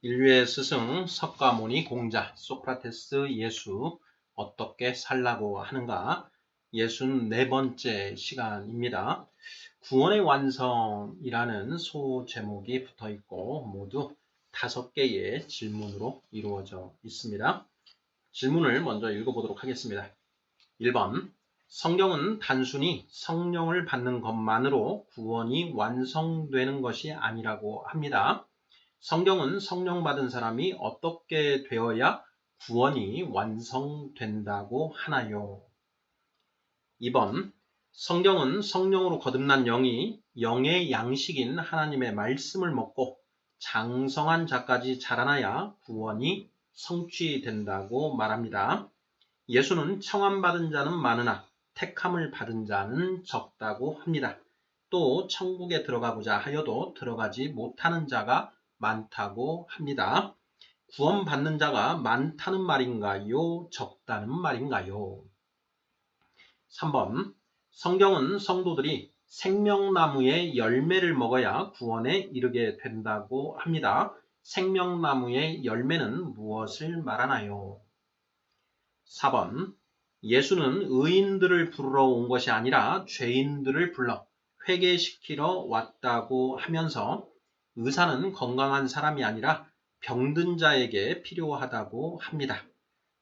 인류의 스승 석가모니 공자 소크라테스 예수 어떻게 살라고 하는가 64번째 시간입니다. 구원의 완성이라는 소제목이 붙어 있고 모두 5개의 질문으로 이루어져 있습니다. 질문을 먼저 읽어보도록 하겠습니다. 1번 성경은 단순히 성령을 받는 것만으로 구원이 완성되는 것이 아니라고 합니다. 성경은 성령 받은 사람이 어떻게 되어야 구원이 완성된다고 하나요? 2번 성경은 성령으로 거듭난 영이 영의 양식인 하나님의 말씀을 먹고 장성한 자까지 자라나야 구원이 성취된다고 말합니다. 예수는 청함받은 자는 많으나 택함을 받은 자는 적다고 합니다. 또 천국에 들어가고자 하여도 들어가지 못하는 자가 많다고 합니다. 구원받는 자가 많다는 말인가요? 적다는 말인가요? 3번 성경은 성도들이 생명나무의 열매를 먹어야 구원에 이르게 된다고 합니다. 생명나무의 열매는 무엇을 말하나요? 4번 예수는 의인들을 부르러 온 것이 아니라 죄인들을 불러 회개시키러 왔다고 하면서 의사는 건강한 사람이 아니라 병든 자에게 필요하다고 합니다.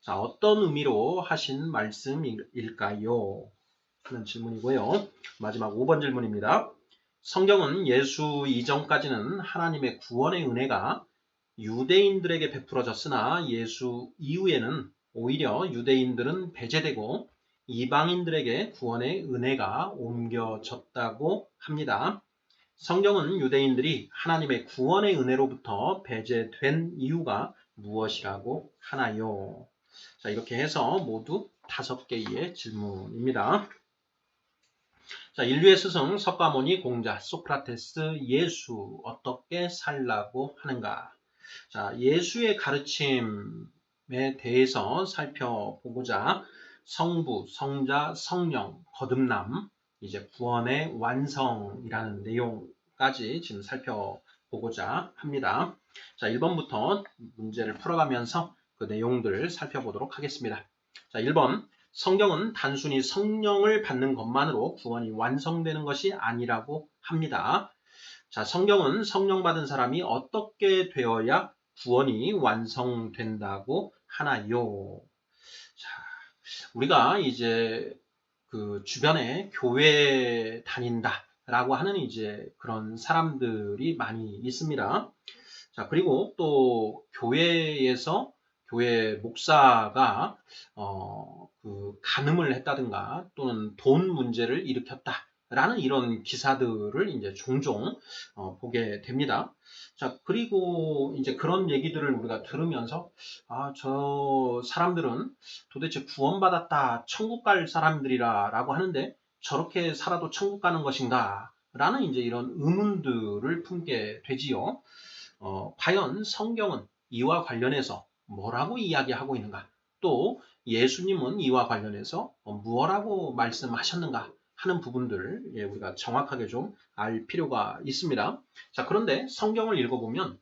자, 어떤 의미로 하신 말씀일까요? 하는 질문이고요. 마지막 5번 질문입니다. 성경은 예수 이전까지는 하나님의 구원의 은혜가 유대인들에게 베풀어졌으나 예수 이후에는 오히려 유대인들은 배제되고 이방인들에게 구원의 은혜가 옮겨졌다고 합니다. 성경은 유대인들이 하나님의 구원의 은혜로부터 배제된 이유가 무엇이라고 하나요? 자, 이렇게 해서 모두 5개의 질문입니다. 자, 인류의 스승 석가모니 공자 소크라테스 예수 어떻게 살라고 하는가? 자, 예수의 가르침에 대해서 살펴보고자 성부, 성자, 성령, 거듭남, 이제 구원의 완성이라는 내용까지 지금 살펴보고자 합니다. 자, 1번부터 문제를 풀어가면서 그 내용들을 살펴보도록 하겠습니다. 자, 1번 성경은 단순히 성령을 받는 것만으로 구원이 완성되는 것이 아니라고 합니다. 자, 성경은 성령 받은 사람이 어떻게 되어야 구원이 완성된다고 하나요? 자, 우리가 이제 그 주변에 교회 다닌다라고 하는 이제 그런 사람들이 많이 있습니다. 자, 그리고 또 교회에서 교회 목사가 그 간음을 했다든가 또는 돈 문제를 일으켰다라는 이런 기사들을 이제 종종 보게 됩니다. 자, 그리고 이제 그런 얘기들을 우리가 들으면서 저 사람들은 도대체 구원받았다 천국 갈 사람들이라라고 하는데 저렇게 살아도 천국 가는 것인가? 라는 이제 이런 의문들을 품게 되지요. 과연 성경은 이와 관련해서 뭐라고 이야기하고 있는가? 또 예수님은 이와 관련해서 무엇라고 말씀하셨는가? 하는 부분들 우리가 정확하게 좀 알 필요가 있습니다. 자, 그런데 성경을 읽어보면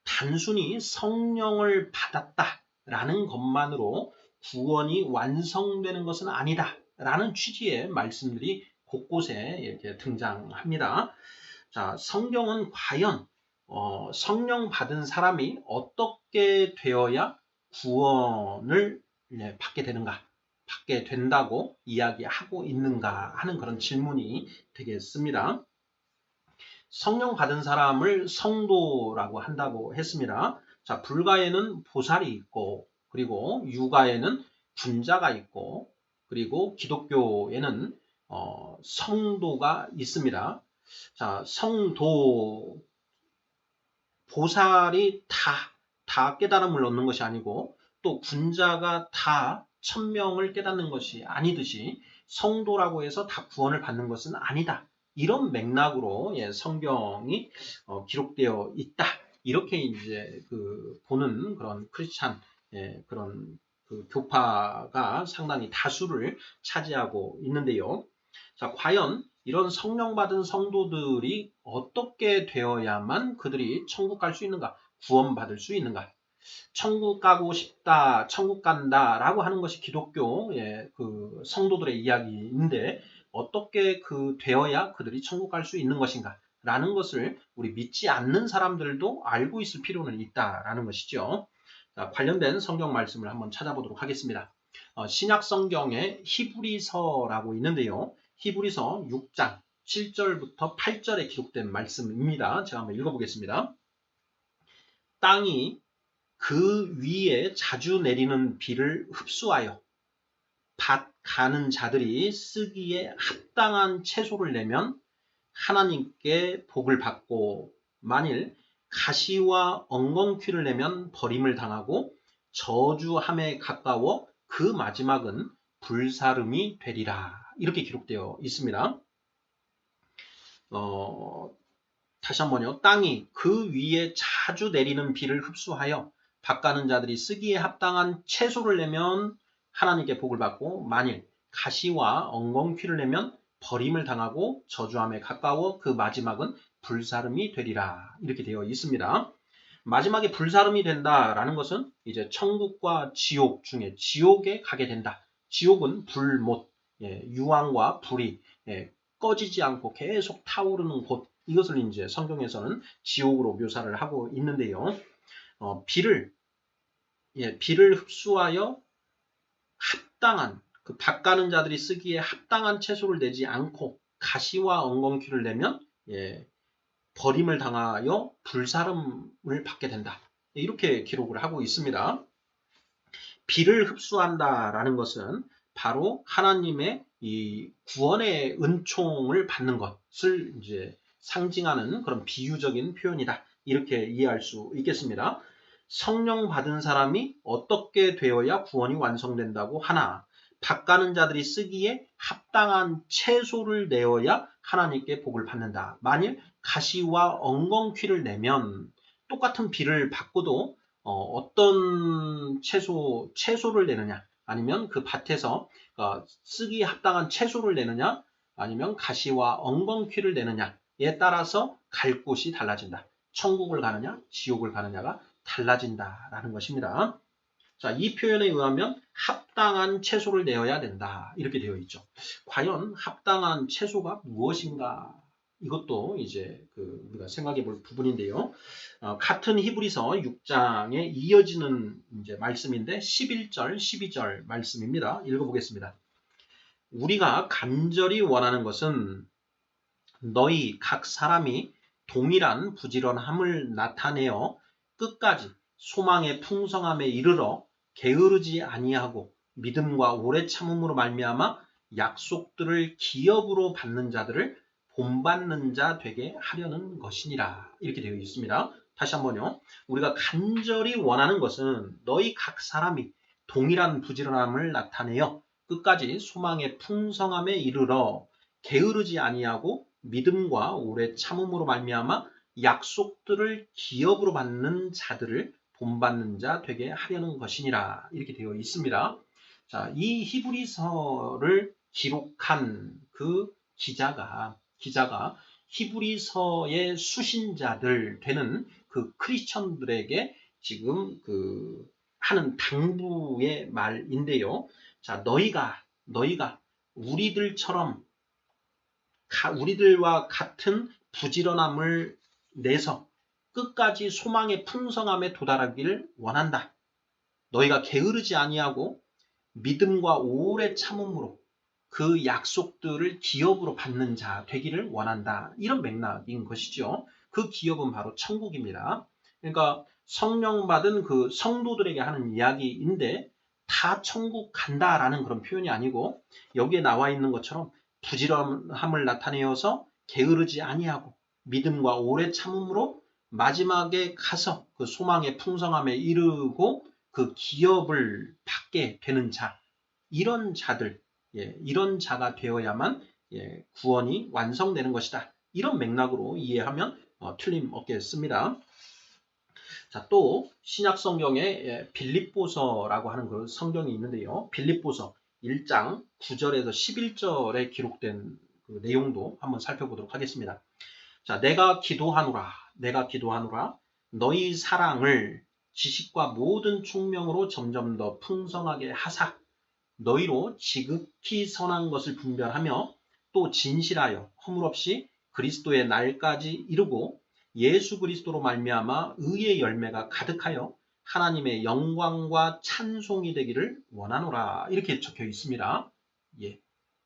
단순히 성령을 받았다라는 것만으로 구원이 완성되는 것은 아니다라는 취지의 말씀들이 곳곳에 이렇게 등장합니다. 자, 성경은 과연 성령 받은 사람이 어떻게 되어야 구원을 받게 되는가, 받게 된다고 이야기하고 있는가 하는 그런 질문이 되겠습니다. 성령 받은 사람을 성도라고 한다고 했습니다. 자, 불가에는 보살이 있고, 그리고 유가에는 군자가 있고, 그리고 기독교에는 성도가 있습니다. 자, 성도, 보살이 다 깨달음을 얻는 것이 아니고 또 군자가 다 천명을 깨닫는 것이 아니듯이 성도라고 해서 다 구원을 받는 것은 아니다. 이런 맥락으로 성경이 기록되어 있다. 이렇게 이제 그 보는 그런 크리스찬 그런 그 교파가 상당히 다수를 차지하고 있는데요. 자, 과연 이런 성령 받은 성도들이 어떻게 되어야만 그들이 천국 갈 수 있는가? 구원받을 수 있는가? 천국 가고 싶다, 천국 간다라고 하는 것이 기독교 그 성도들의 이야기인데 어떻게 되어야 그들이 천국 갈 수 있는 것인가? 라는 것을 우리 믿지 않는 사람들도 알고 있을 필요는 있다라는 것이죠. 자, 관련된 성경 말씀을 한번 찾아보도록 하겠습니다. 신약 성경에 히브리서라고 있는데요. 히브리서 6장 7절부터 8절에 기록된 말씀입니다. 제가 한번 읽어보겠습니다. 땅이 그 위에 자주 내리는 비를 흡수하여 밭 가는 자들이 쓰기에 합당한 채소를 내면 하나님께 복을 받고 만일 가시와 엉겅퀴를 내면 버림을 당하고 저주함에 가까워 그 마지막은 불사름이 되리라. 이렇게 기록되어 있습니다. 다시 한번요. 땅이 그 위에 자주 내리는 비를 흡수하여 밭 가는 자들이 쓰기에 합당한 채소를 내면 하나님께 복을 받고 만일 가시와 엉겅퀴를 내면 버림을 당하고 저주함에 가까워 그 마지막은 불사름이 되리라. 이렇게 되어 있습니다. 마지막에 불사름이 된다라는 것은 이제 천국과 지옥 중에 지옥에 가게 된다. 지옥은 불못, 유황과 불이 꺼지지 않고 계속 타오르는 곳. 이것을 이제 성경에서는 지옥으로 묘사를 하고 있는데요. 비를 흡수하여 합당한 밭 가는 자들이 쓰기에 합당한 채소를 내지 않고 가시와 엉겅퀴를 내면 버림을 당하여 불사름을 받게 된다. 이렇게 기록을 하고 있습니다. 비를 흡수한다라는 것은 바로 하나님의 이 구원의 은총을 받는 것을 이제 상징하는 그런 비유적인 표현이다. 이렇게 이해할 수 있겠습니다. 성령 받은 사람이 어떻게 되어야 구원이 완성된다고 하나? 밭 가는 자들이 쓰기에 합당한 채소를 내어야 하나님께 복을 받는다. 만일 가시와 엉겅퀴를 내면 똑같은 비를 받고도 어떤 채소를 내느냐 아니면 그 밭에서 쓰기에 합당한 채소를 내느냐 아니면 가시와 엉겅퀴를 내느냐에 따라서 갈 곳이 달라진다. 천국을 가느냐 지옥을 가느냐가 달라진다라는 것입니다. 자, 이 표현에 의하면 합당한 채소를 내어야 된다. 이렇게 되어 있죠. 과연 합당한 채소가 무엇인가? 이것도 이제 우리가 생각해 볼 부분인데요. 같은 히브리서 6장에 이어지는 이제 말씀인데 11절, 12절 말씀입니다. 읽어보겠습니다. 우리가 간절히 원하는 것은 너희 각 사람이 동일한 부지런함을 나타내어 끝까지 소망의 풍성함에 이르러 게으르지 아니하고 믿음과 오래 참음으로 말미암아 약속들을 기업으로 받는 자들을 본받는 자 되게 하려는 것이니라. 이렇게 되어 있습니다. 다시 한번요. 우리가 간절히 원하는 것은 너희 각 사람이 동일한 부지런함을 나타내어 끝까지 소망의 풍성함에 이르러 게으르지 아니하고 믿음과 오래 참음으로 말미암아 약속들을 기업으로 받는 자들을 본받는 자 되게 하려는 것이니라. 이렇게 되어 있습니다. 자, 이 히브리서를 기록한 그 기자가 히브리서의 수신자들 되는 그 크리스천들에게 지금 하는 당부의 말인데요. 자, 너희가 우리들과 같은 부지런함을 내서 끝까지 소망의 풍성함에 도달하기를 원한다. 너희가 게으르지 아니하고 믿음과 오래 참음으로 그 약속들을 기업으로 받는 자 되기를 원한다. 이런 맥락인 것이죠. 그 기업은 바로 천국입니다. 그러니까 성령 받은 그 성도들에게 하는 이야기인데 다 천국 간다라는 그런 표현이 아니고 여기에 나와 있는 것처럼 부지런함을 나타내어서 게으르지 아니하고 믿음과 오래 참음으로 마지막에 가서 그 소망의 풍성함에 이르고 그 기업을 받게 되는 자, 이런 자들, 이런 자가 되어야만 구원이 완성되는 것이다. 이런 맥락으로 이해하면 틀림없겠습니다. 자, 또 신약 성경에 빌립보서라고 하는 그 성경이 있는데요. 빌립보서 1장 9절에서 11절에 기록된 그 내용도 한번 살펴보도록 하겠습니다. 자, 내가 기도하노라. 너희 사랑을 지식과 모든 총명으로 점점 더 풍성하게 하사 너희로 지극히 선한 것을 분별하며 또 진실하여 허물없이 그리스도의 날까지 이루고 예수 그리스도로 말미암아 의의 열매가 가득하여 하나님의 영광과 찬송이 되기를 원하노라. 이렇게 적혀 있습니다. 예.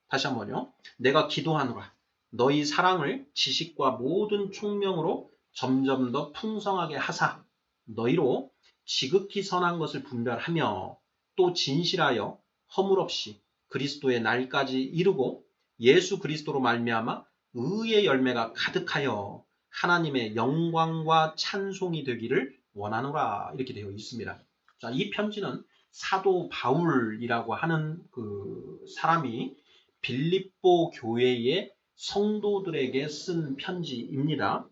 다시 한번요. 내가 기도하노라. 너희 사랑을 지식과 모든 총명으로 점점 더 풍성하게 하사 너희로 지극히 선한 것을 분별하며 또 진실하여 허물없이 그리스도의 날까지 이루고 예수 그리스도로 말미암아 의의 열매가 가득하여 하나님의 영광과 찬송이 되기를 원하노라. 이렇게 되어 있습니다. 자, 이 편지는 사도 바울이라고 하는 그 사람이 빌립보 교회의 성도들에게 쓴 편지입니다.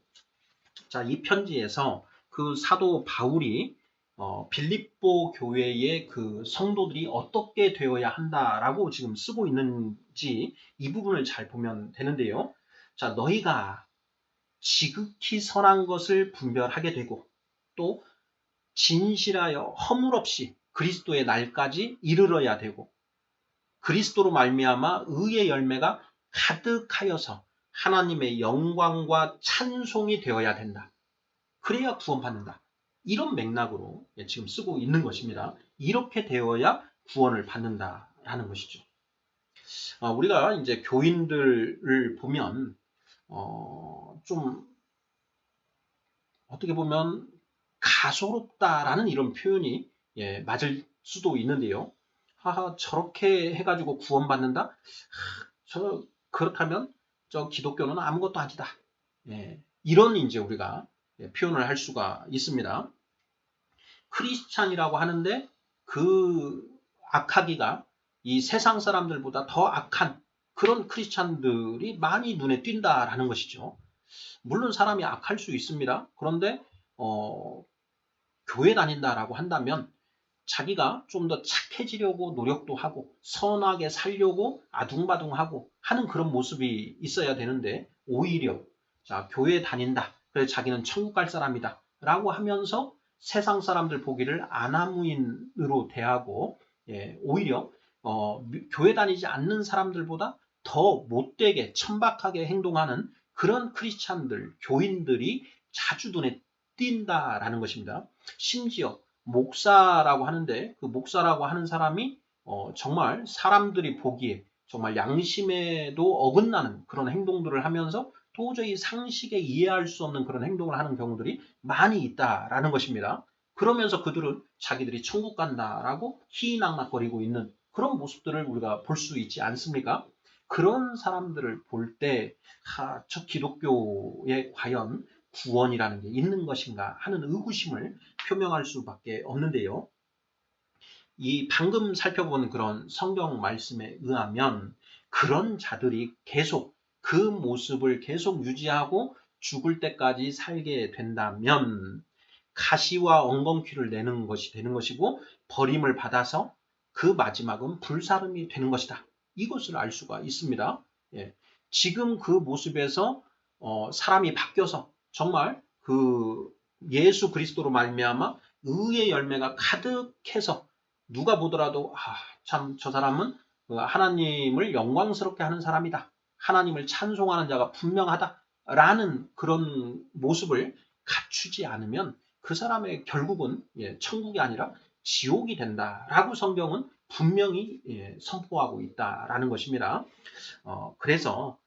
자, 이 편지에서 그 사도 바울이 빌립보 교회의 그 성도들이 어떻게 되어야 한다라고 지금 쓰고 있는지 이 부분을 잘 보면 되는데요. 자, 너희가 지극히 선한 것을 분별하게 되고 또 진실하여 허물없이 그리스도의 날까지 이르러야 되고 그리스도로 말미암아 의의 열매가 가득하여서 하나님의 영광과 찬송이 되어야 된다. 그래야 구원받는다. 이런 맥락으로 지금 쓰고 있는 것입니다. 이렇게 되어야 구원을 받는다라는 것이죠. 우리가 이제 교인들을 보면 좀 어떻게 보면 가소롭다라는 이런 표현이 맞을 수도 있는데요. 하하, 저렇게 해가지고 구원받는다? 그렇다면 저 기독교는 아무것도 아니다. 이런 이제 우리가 표현을 할 수가 있습니다. 크리스찬이라고 하는데 그 악하기가 이 세상 사람들보다 더 악한 그런 크리스찬들이 많이 눈에 띈다라는 것이죠. 물론 사람이 악할 수 있습니다. 그런데 교회 다닌다라고 한다면 자기가 좀 더 착해지려고 노력도 하고 선하게 살려고 아둥바둥하고 하는 그런 모습이 있어야 되는데 오히려 자, 교회 다닌다. 그래서 자기는 천국 갈 사람이다. 라고 하면서 세상 사람들 보기를 아나무인으로 대하고 오히려 교회 다니지 않는 사람들보다 더 못되게 천박하게 행동하는 그런 크리스찬들, 교인들이 자주 눈에 띈다라는 것입니다. 심지어 목사라고 하는데 그 목사라고 하는 사람이 정말 사람들이 보기에 정말 양심에도 어긋나는 그런 행동들을 하면서 도저히 상식에 이해할 수 없는 그런 행동을 하는 경우들이 많이 있다라는 것입니다. 그러면서 그들은 자기들이 천국 간다라고 희희낙낙거리고 있는 그런 모습들을 우리가 볼 수 있지 않습니까? 그런 사람들을 볼 때, 저 기독교에 과연 구원이라는 게 있는 것인가 하는 의구심을 표명할 수밖에 없는데요. 이 방금 살펴본 그런 성경 말씀에 의하면 그런 자들이 계속 그 모습을 계속 유지하고 죽을 때까지 살게 된다면 가시와 엉겅퀴를 내는 것이 되는 것이고 버림을 받아서 그 마지막은 불사름이 되는 것이다. 이것을 알 수가 있습니다. 지금 그 모습에서 사람이 바뀌어서 정말 그 예수 그리스도로 말미암아 의의 열매가 가득해서 누가 보더라도 참 저 사람은 하나님을 영광스럽게 하는 사람이다. 하나님을 찬송하는 자가 분명하다라는 그런 모습을 갖추지 않으면 그 사람의 결국은 천국이 아니라 지옥이 된다라고 성경은 분명히 선포하고 있다라는 것입니다. 그래서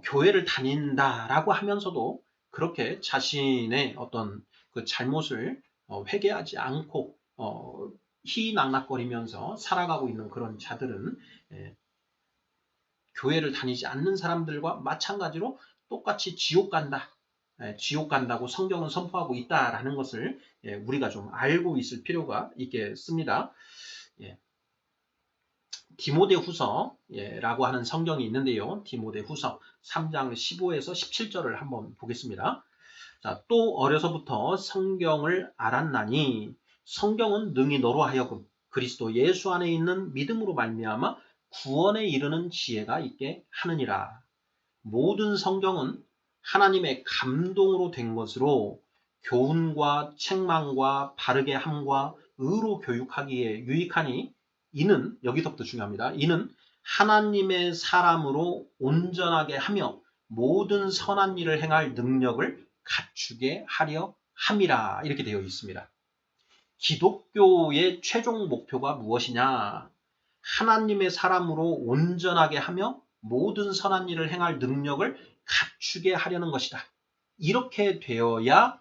교회를 다닌다라고 하면서도 그렇게 자신의 어떤 그 잘못을 회개하지 않고 희낙낙거리면서 살아가고 있는 그런 자들은 교회를 다니지 않는 사람들과 마찬가지로 똑같이 지옥 간다. 지옥 간다고 성경은 선포하고 있다라는 것을 우리가 좀 알고 있을 필요가 있겠습니다. 디모데후서라고 하는 성경이 있는데요. 디모데후서 3장 15에서 17절을 한번 보겠습니다. 자, 또 어려서부터 성경을 알았나니 성경은 능히 너로 하여금 그리스도 예수 안에 있는 믿음으로 말미암아 구원에 이르는 지혜가 있게 하느니라. 모든 성경은 하나님의 감동으로 된 것으로 교훈과 책망과 바르게 함과 의로 교육하기에 유익하니 이는 여기서부터 중요합니다. 이는 하나님의 사람으로 온전하게 하며 모든 선한 일을 행할 능력을 갖추게 하려 함이라 이렇게 되어 있습니다. 기독교의 최종 목표가 무엇이냐? 하나님의 사람으로 온전하게 하며 모든 선한 일을 행할 능력을 갖추게 하려는 것이다. 이렇게 되어야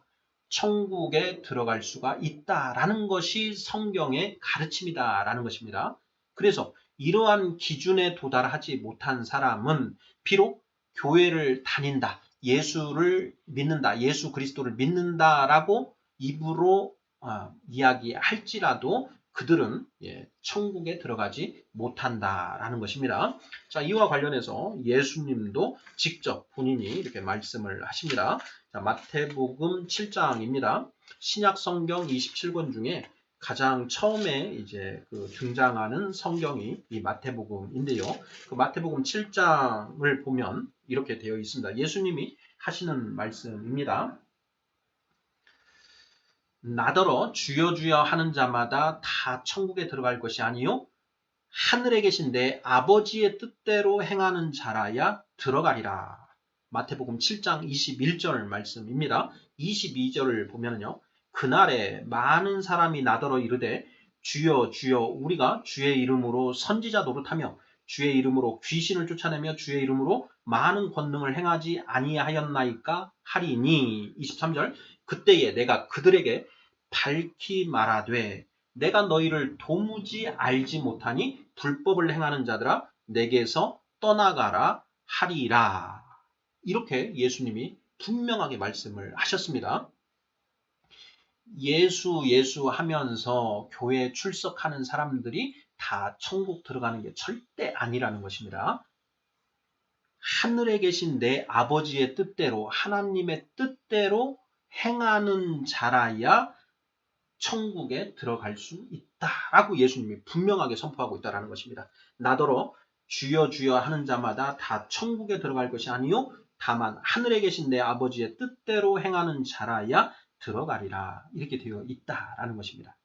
천국에 들어갈 수가 있다라는 것이 성경의 가르침이다라는 것입니다. 그래서 이러한 기준에 도달하지 못한 사람은 비록 교회를 다닌다, 예수를 믿는다, 예수 그리스도를 믿는다라고 입으로 이야기할지라도 그들은 천국에 들어가지 못한다라는 것입니다. 자, 이와 관련해서 예수님도 직접 본인이 이렇게 말씀을 하십니다. 자, 마태복음 7장입니다. 신약 성경 27권 중에 가장 처음에 이제 등장하는 성경이 이 마태복음인데요. 그 마태복음 7장을 보면 이렇게 되어 있습니다. 예수님이 하시는 말씀입니다. 나더러 주여 주여 하는 자마다 다 천국에 들어갈 것이 아니요 하늘에 계신 내 아버지의 뜻대로 행하는 자라야 들어가리라. 마태복음 7장 21절 말씀입니다. 22절을 보면요. 그날에 많은 사람이 나더러 이르되 주여 주여 우리가 주의 이름으로 선지자 노릇하며 주의 이름으로 귀신을 쫓아내며 주의 이름으로 많은 권능을 행하지 아니하였나이까 하리니. 23절 그때에 내가 그들에게 밝히 말하되 내가 너희를 도무지 알지 못하니 불법을 행하는 자들아 내게서 떠나가라 하리라. 이렇게 예수님이 분명하게 말씀을 하셨습니다. 예수 하면서 교회에 출석하는 사람들이 다 천국 들어가는 게 절대 아니라는 것입니다. 하늘에 계신 내 아버지의 뜻대로 하나님의 뜻대로 행하는 자라야 천국에 들어갈 수 있다라고 예수님이 분명하게 선포하고 있다는 것입니다. 나더러 주여 주여 하는 자마다 다 천국에 들어갈 것이 아니요 다만 하늘에 계신 내 아버지의 뜻대로 행하는 자라야 들어가리라 이렇게 되어 있다라는 것입니다.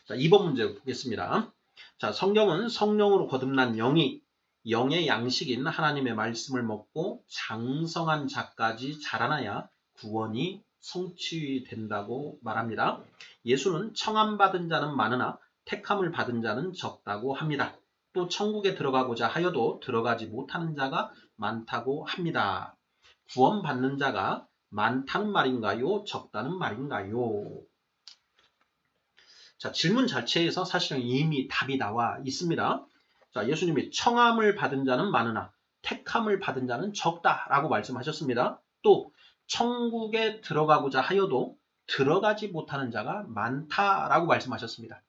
자, 2번 문제 보겠습니다. 자, 성경은 성령으로 거듭난 영이 영의 양식인 하나님의 말씀을 먹고 장성한 자까지 자라나야 구원이 성취된다고 말합니다. 예수는 청함받은 자는 많으나 택함을 받은 자는 적다고 합니다. 또 천국에 들어가고자 하여도 들어가지 못하는 자가 많다고 합니다. 구원받는 자가 많다는 말인가요? 적다는 말인가요? 자, 질문 자체에서 사실은 이미 답이 나와 있습니다. 자, 예수님이 청함을 받은 자는 많으나 택함을 받은 자는 적다라고 말씀하셨습니다. 또 천국에 들어가고자 하여도 들어가지 못하는 자가 많다라고 말씀하셨습니다.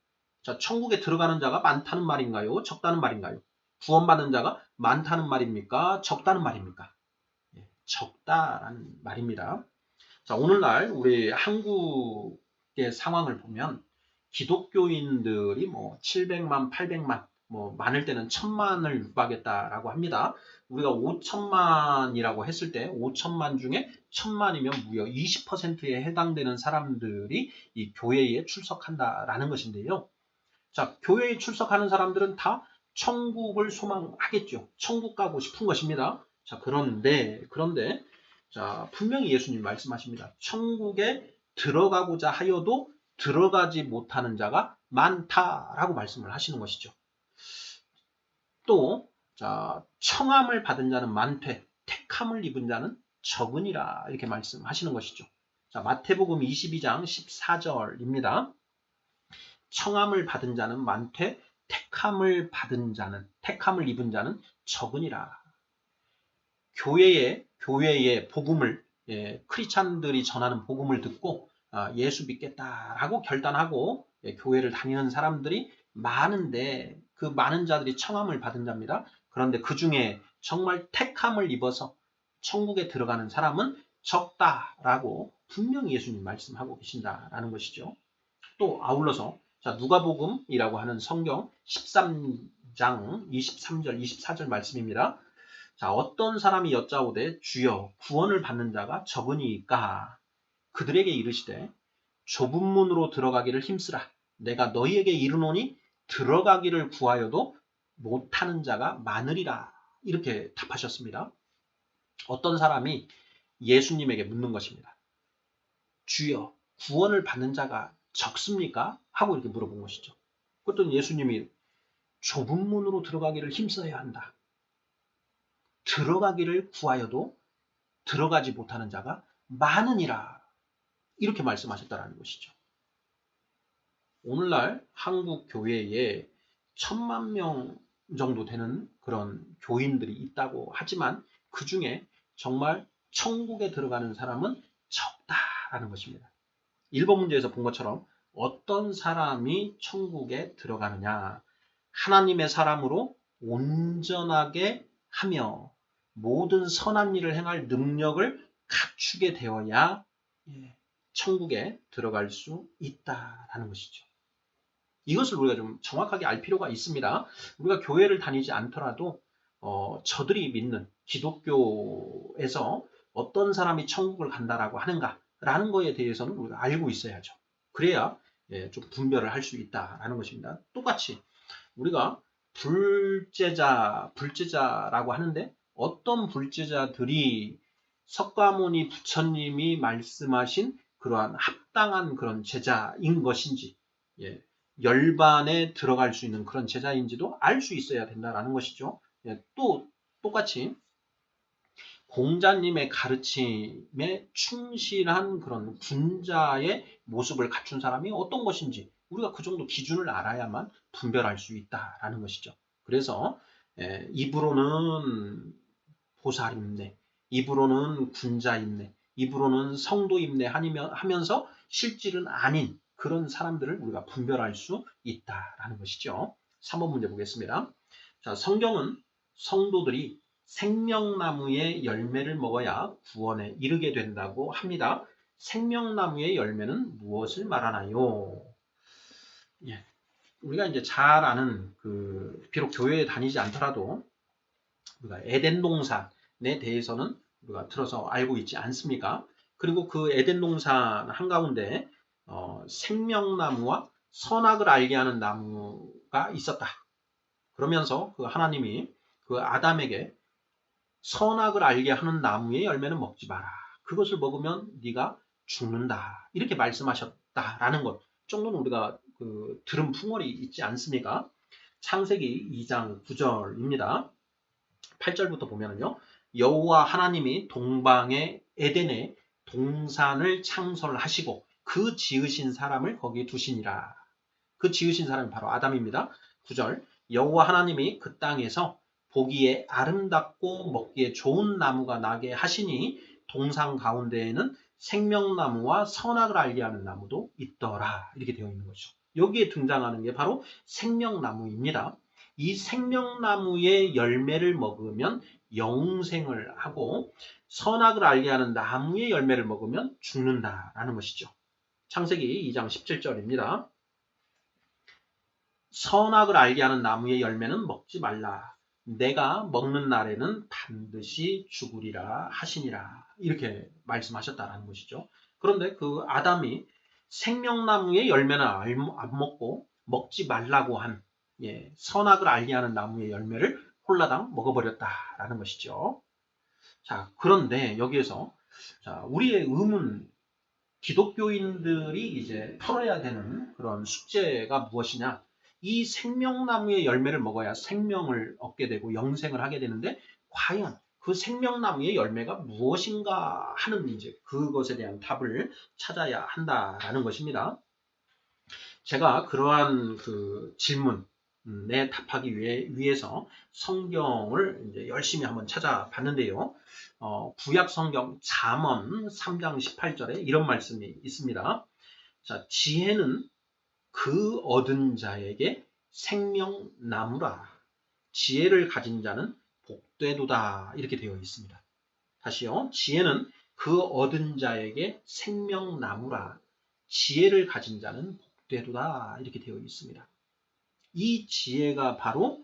자, 천국에 들어가는 자가 많다는 말인가요? 적다는 말인가요? 구원받는 자가 많다는 말입니까? 적다는 말입니까? 적다라는 말입니다. 자, 오늘날 우리 한국의 상황을 보면 기독교인들이 700만, 800만, 많을 때는 1000만을 육박했다라고 합니다. 우리가 5천만이라고 했을 때 5천만 중에 1000만이면 무려 20%에 해당되는 사람들이 이 교회에 출석한다라는 것인데요. 자, 교회에 출석하는 사람들은 다 천국을 소망하겠죠. 천국 가고 싶은 것입니다. 자, 그런데 자, 분명히 예수님 말씀하십니다. 천국에 들어가고자 하여도 들어가지 못하는 자가 많다라고 말씀을 하시는 것이죠. 또, 자, 청함을 받은 자는 많되 택함을 입은 자는 적으니라 이렇게 말씀하시는 것이죠. 자, 마태복음 22장 14절입니다. 청함을 받은 자는 많되 택함을 입은 자는 적으니라. 교회의 복음을 크리스찬들이 전하는 복음을 듣고 예수 믿겠다라고 결단하고 교회를 다니는 사람들이 많은데 그 많은 자들이 청함을 받은 자입니다. 그런데 그 중에 정말 택함을 입어서 천국에 들어가는 사람은 적다라고 분명히 예수님 말씀하고 계신다라는 것이죠. 또 아울러서 자, 누가복음이라고 하는 성경 13장 23절 24절 말씀입니다. 자, 어떤 사람이 여짜오되 주여 구원을 받는 자가 적으니까 그들에게 이르시되 좁은 문으로 들어가기를 힘쓰라. 내가 너희에게 이르노니 들어가기를 구하여도 못하는 자가 많으리라. 이렇게 답하셨습니다. 어떤 사람이 예수님에게 묻는 것입니다. 주여 구원을 받는 자가 적습니까? 하고 이렇게 물어본 것이죠. 그랬더니 예수님이 좁은 문으로 들어가기를 힘써야 한다. 들어가기를 구하여도 들어가지 못하는 자가 많으니라. 이렇게 말씀하셨다는 것이죠. 오늘날 한국 교회에 1000만 명 정도 되는 그런 교인들이 있다고 하지만 그 중에 정말 천국에 들어가는 사람은 적다라는 것입니다. 1번 문제에서 본 것처럼 어떤 사람이 천국에 들어가느냐. 하나님의 사람으로 온전하게 하며 모든 선한 일을 행할 능력을 갖추게 되어야 천국에 들어갈 수 있다라는 것이죠. 이것을 우리가 좀 정확하게 알 필요가 있습니다. 우리가 교회를 다니지 않더라도 저들이 믿는 기독교에서 어떤 사람이 천국을 간다라고 하는가라는 거에 대해서는 우리가 알고 있어야죠. 그래야 좀 분별을 할 수 있다라는 것입니다. 똑같이 우리가 불제자라고 하는데 어떤 불제자들이 석가모니 부처님이 말씀하신 그러한 합당한 그런 제자인 것인지, 열반에 들어갈 수 있는 그런 제자인지도 알 수 있어야 된다라는 것이죠. 또 똑같이 공자님의 가르침에 충실한 그런 군자의 모습을 갖춘 사람이 어떤 것인지 우리가 그 정도 기준을 알아야만 분별할 수 있다라는 것이죠. 그래서 입으로는 보살입네, 입으로는 군자입네, 입으로는 성도입네 하면서 실질은 아닌 그런 사람들을 우리가 분별할 수 있다라는 것이죠. 3번 문제 보겠습니다. 자, 성경은 성도들이 생명나무의 열매를 먹어야 구원에 이르게 된다고 합니다. 생명나무의 열매는 무엇을 말하나요? 우리가 이제 잘 아는 비록 교회에 다니지 않더라도 우리가 에덴 동산에 대해서는 우리가 들어서 알고 있지 않습니까? 그리고 그 에덴 동산 한가운데 생명나무와 선악을 알게 하는 나무가 있었다. 그러면서 그 하나님이 그 아담에게 선악을 알게 하는 나무의 열매는 먹지 마라. 그것을 먹으면 네가 죽는다. 이렇게 말씀하셨다라는 것 정도는 우리가 들은 풍월이 있지 않습니까? 창세기 2장 9절입니다. 8절부터 보면은요. 여호와 하나님이 동방의 에덴에 동산을 창설하시고 그 지으신 사람을 거기에 두시니라. 그 지으신 사람이 바로 아담입니다. 9절 여호와 하나님이 그 땅에서 보기에 아름답고 먹기에 좋은 나무가 나게 하시니 동산 가운데에는 생명나무와 선악을 알게 하는 나무도 있더라. 이렇게 되어 있는 거죠. 여기에 등장하는 게 바로 생명나무입니다. 이 생명나무의 열매를 먹으면 영생을 하고 선악을 알게 하는 나무의 열매를 먹으면 죽는다라는 것이죠. 창세기 2장 17절입니다. 선악을 알게 하는 나무의 열매는 먹지 말라. 내가 먹는 날에는 반드시 죽으리라 하시니라. 이렇게 말씀하셨다라는 것이죠. 그런데 그 아담이 생명나무의 열매는 안 먹고 먹지 말라고 한 선악을 알게 하는 나무의 열매를 홀라당 먹어버렸다라는 것이죠. 자, 그런데 여기에서 우리의 의문, 기독교인들이 이제 풀어야 되는 그런 숙제가 무엇이냐? 이 생명나무의 열매를 먹어야 생명을 얻게 되고 영생을 하게 되는데 과연 그 생명나무의 열매가 무엇인가 하는 이제 그것에 대한 답을 찾아야 한다라는 것입니다. 제가 그러한 그 질문에 답하기 위해서 성경을 이제 열심히 한번 찾아봤는데요. 구약 성경 잠언 3장 18절에 이런 말씀이 있습니다. 자, 지혜는 그 얻은 자에게 생명나무라. 지혜를 가진 자는 복되도다. 이렇게 되어 있습니다. 다시요. 지혜는 그 얻은 자에게 생명나무라. 지혜를 가진 자는 복되도다. 이렇게 되어 있습니다. 이 지혜가 바로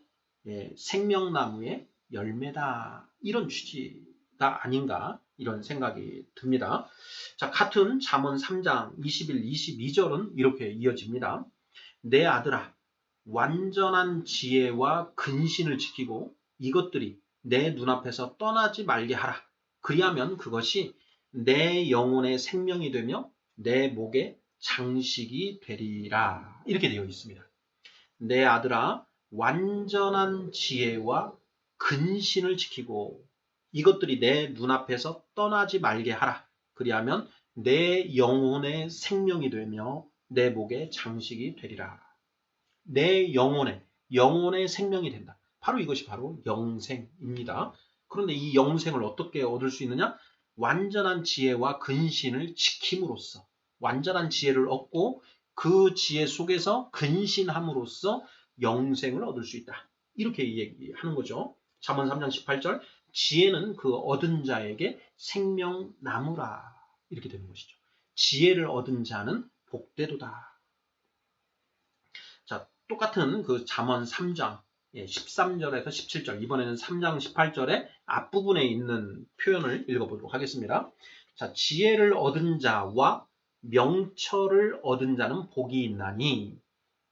생명나무의 열매다. 이런 취지가 아닌가 이런 생각이 듭니다. 자, 같은 잠언 3장 21, 22절은 이렇게 이어집니다. 내 아들아, 완전한 지혜와 근신을 지키고 이것들이 내 눈앞에서 떠나지 말게 하라. 그리하면 그것이 내 영혼의 생명이 되며 내 목의 장식이 되리라. 이렇게 되어 있습니다. 내 아들아, 완전한 지혜와 근신을 지키고 이것들이 내 눈앞에서 떠나지 말게 하라. 그리하면 내 영혼의 생명이 되며 내 목의 장식이 되리라. 내 영혼의 생명이 된다. 바로 이것이 바로 영생입니다. 그런데 이 영생을 어떻게 얻을 수 있느냐? 완전한 지혜와 근신을 지킴으로써 완전한 지혜를 얻고 그 지혜 속에서 근신함으로써 영생을 얻을 수 있다. 이렇게 얘기하는 거죠. 잠언 3장 18절 지혜는 그 얻은 자에게 생명나무라. 이렇게 되는 것이죠. 지혜를 얻은 자는 복되도다. 자, 똑같은 그 잠언 3장 13절에서 17절 이번에는 3장 18절의 앞부분에 있는 표현을 읽어보도록 하겠습니다. 자, 지혜를 얻은 자와 명철을 얻은 자는 복이 있나니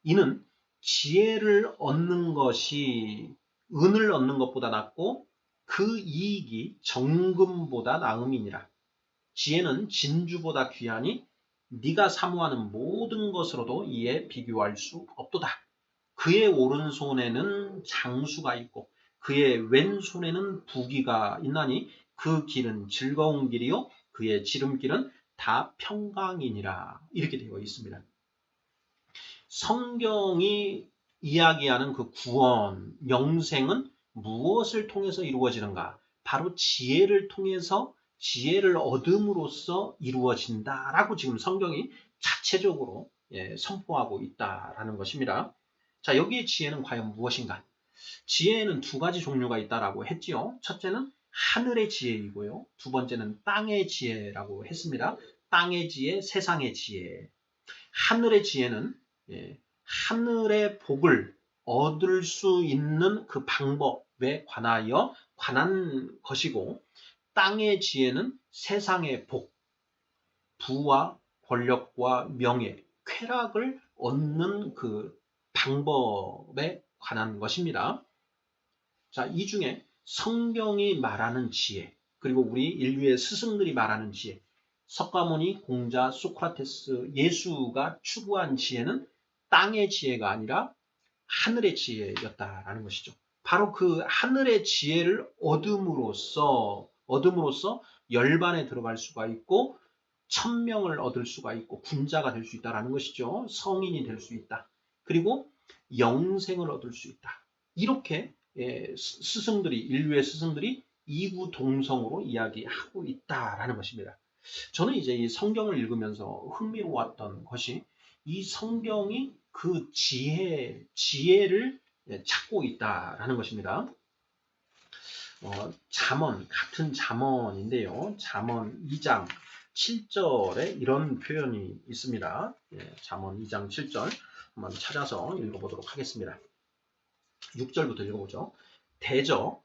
이는 지혜를 얻는 것이 은을 얻는 것보다 낫고 그 이익이 정금보다 나음이니라. 지혜는 진주보다 귀하니 네가 사모하는 모든 것으로도 이에 비교할 수 없도다. 그의 오른손에는 장수가 있고 그의 왼손에는 부귀가 있나니 그 길은 즐거운 길이요 그의 지름길은 다 평강이니라. 이렇게 되어 있습니다. 성경이 이야기하는 그 구원, 영생은 무엇을 통해서 이루어지는가? 바로 지혜를 통해서 지혜를 얻음으로써 이루어진다라고 지금 성경이 자체적으로 선포하고 있다라는 것입니다. 자, 여기에 지혜는 과연 무엇인가? 지혜는 두 가지 종류가 있다라고 했지요. 첫째는 하늘의 지혜이고요. 두 번째는 땅의 지혜라고 했습니다. 땅의 지혜, 세상의 지혜. 하늘의 지혜는 하늘의 복을 얻을 수 있는 그 방법에 관한 것이고 땅의 지혜는 세상의 복, 부와 권력과 명예, 쾌락을 얻는 그 방법에 관한 것입니다. 자, 이 중에 성경이 말하는 지혜, 그리고 우리 인류의 스승들이 말하는 지혜, 석가모니, 공자, 소크라테스, 예수가 추구한 지혜는 땅의 지혜가 아니라 하늘의 지혜였다라는 것이죠. 바로 그 하늘의 지혜를 얻음으로써 열반에 들어갈 수가 있고 천명을 얻을 수가 있고 군자가 될 수 있다라는 것이죠. 성인이 될 수 있다. 그리고 영생을 얻을 수 있다. 이렇게 인류의 스승들이 이구동성으로 이야기하고 있다라는 것입니다. 저는 이제 이 성경을 읽으면서 흥미로웠던 것이 이 성경이 그 지혜를 찾고 있다라는 것입니다. 같은 잠언인데요. 잠언 2장 7절에 이런 표현이 있습니다. 잠언 2장 7절 한번 찾아서 읽어보도록 하겠습니다. 6절부터 읽어보죠. 대저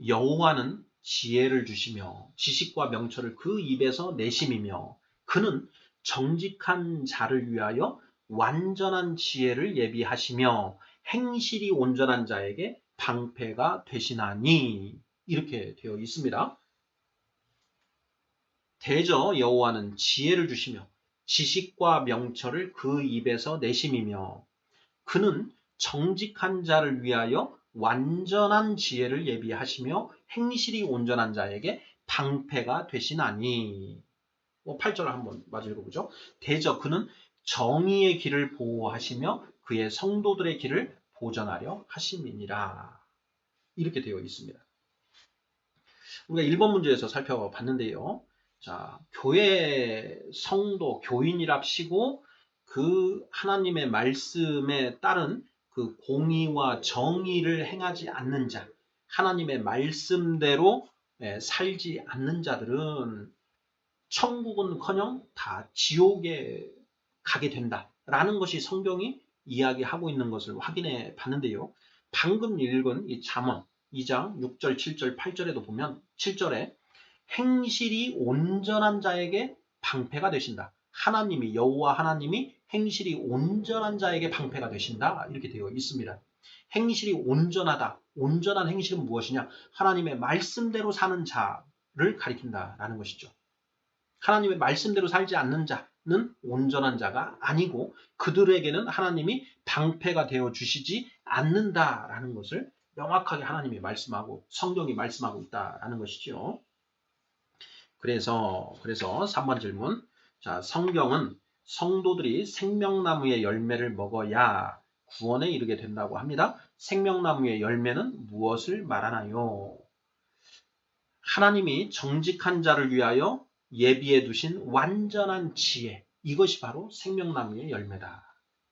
여호와는 지혜를 주시며 지식과 명철을 그 입에서 내심이며 그는 정직한 자를 위하여 완전한 지혜를 예비하시며 행실이 온전한 자에게 방패가 되시나니 이렇게 되어 있습니다. 대저 여호와는 지혜를 주시며 지식과 명철을 그 입에서 내심이며 그는 정직한 자를 위하여 완전한 지혜를 예비하시며 행실이 온전한 자에게 방패가 되시나니 8절을 한번 마저 읽어보죠. 대저 그는 정의의 길을 보호하시며 그의 성도들의 길을 보전하려 하심이니라. 이렇게 되어 있습니다. 우리가 1번 문제에서 살펴봤는데요. 자, 교회 성도, 교인이랍시고 그 하나님의 말씀에 따른 그 공의와 정의를 행하지 않는 자, 하나님의 말씀대로 살지 않는 자들은 천국은커녕 다 지옥에 가게 된다라는 것이 성경이 이야기하고 있는 것을 확인해 봤는데요. 방금 읽은 이 잠언 2장 6절, 7절, 8절에도 보면 7절에 행실이 온전한 자에게 방패가 되신다. 하나님이 여호와 하나님이 행실이 온전한 자에게 방패가 되신다. 이렇게 되어 있습니다. 행실이 온전하다. 온전한 행실은 무엇이냐? 하나님의 말씀대로 사는 자를 가리킨다라는 것이죠. 하나님의 말씀대로 살지 않는 자는 온전한 자가 아니고 그들에게는 하나님이 방패가 되어 주시지 않는다라는 것을 명확하게 하나님이 말씀하고 성경이 말씀하고 있다라는 것이죠. 그래서 3번 질문. 자, 성경은 성도들이 생명나무의 열매를 먹어야 구원에 이르게 된다고 합니다. 생명나무의 열매는 무엇을 말하나요? 하나님이 정직한 자를 위하여 예비해 두신 완전한 지혜. 이것이 바로 생명나무의 열매다.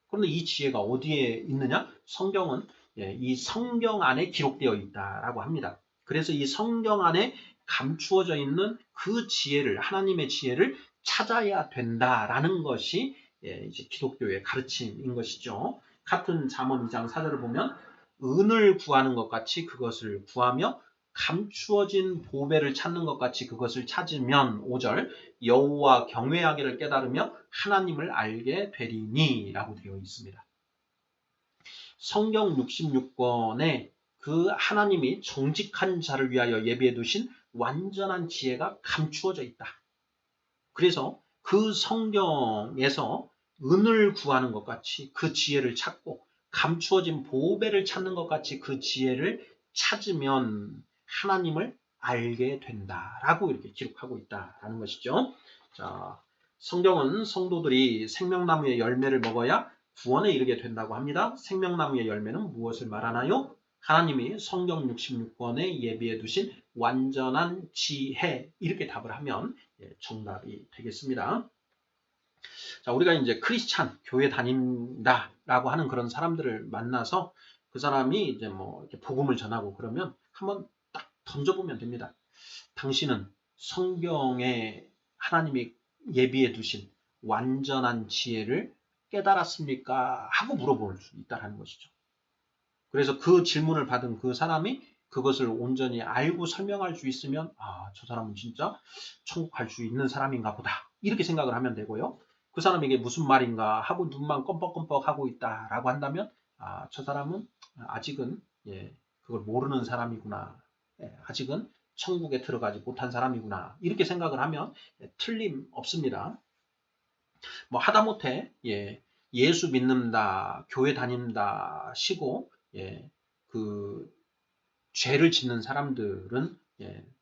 그런데 이 지혜가 어디에 있느냐? 성경은 이 성경 안에 기록되어 있다라고 합니다. 그래서 이 성경 안에 감추어져 있는 그 지혜를, 하나님의 지혜를 찾아야 된다라는 것이 이제 기독교의 가르침인 것이죠. 같은 잠언 2장 4절을 보면 은을 구하는 것 같이 그것을 구하며 감추어진 보배를 찾는 것 같이 그것을 찾으면 5절 여호와 경외하기를 깨달으며 하나님을 알게 되리니 라고 되어 있습니다. 성경 66권에 그 하나님이 정직한 자를 위하여 예비해 두신 완전한 지혜가 감추어져 있다. 그래서 그 성경에서 은을 구하는 것 같이 그 지혜를 찾고 감추어진 보배를 찾는 것 같이 그 지혜를 찾으면 하나님을 알게 된다라고 이렇게 기록하고 있다라는 것이죠. 자, 성경은 성도들이 생명나무의 열매를 먹어야 구원에 이르게 된다고 합니다. 생명나무의 열매는 무엇을 말하나요? 하나님이 성경 66권에 예비해 두신 완전한 지혜 이렇게 답을 하면 정답이 되겠습니다. 자, 우리가 이제 크리스찬 교회 다닌다라고 하는 그런 사람들을 만나서 그 사람이 이제 뭐 이렇게 복음을 전하고 그러면 한번 딱 던져보면 됩니다. 당신은 성경에 하나님이 예비해 두신 완전한 지혜를 깨달았습니까? 하고 물어볼 수 있다는 것이죠. 그래서 그 질문을 받은 그 사람이 그것을 온전히 알고 설명할 수 있으면 저 사람은 진짜 천국 갈 수 있는 사람인가 보다. 이렇게 생각을 하면 되고요. 그 사람에게 무슨 말인가 하고 눈만 껌뻑껌뻑 하고 있다라고 한다면 저 사람은 아직은 그걸 모르는 사람이구나. 아직은 천국에 들어가지 못한 사람이구나. 이렇게 생각을 하면 틀림없습니다. 뭐 하다못해 예수 믿는다, 교회 다닌다 시고 그 죄를 짓는 사람들은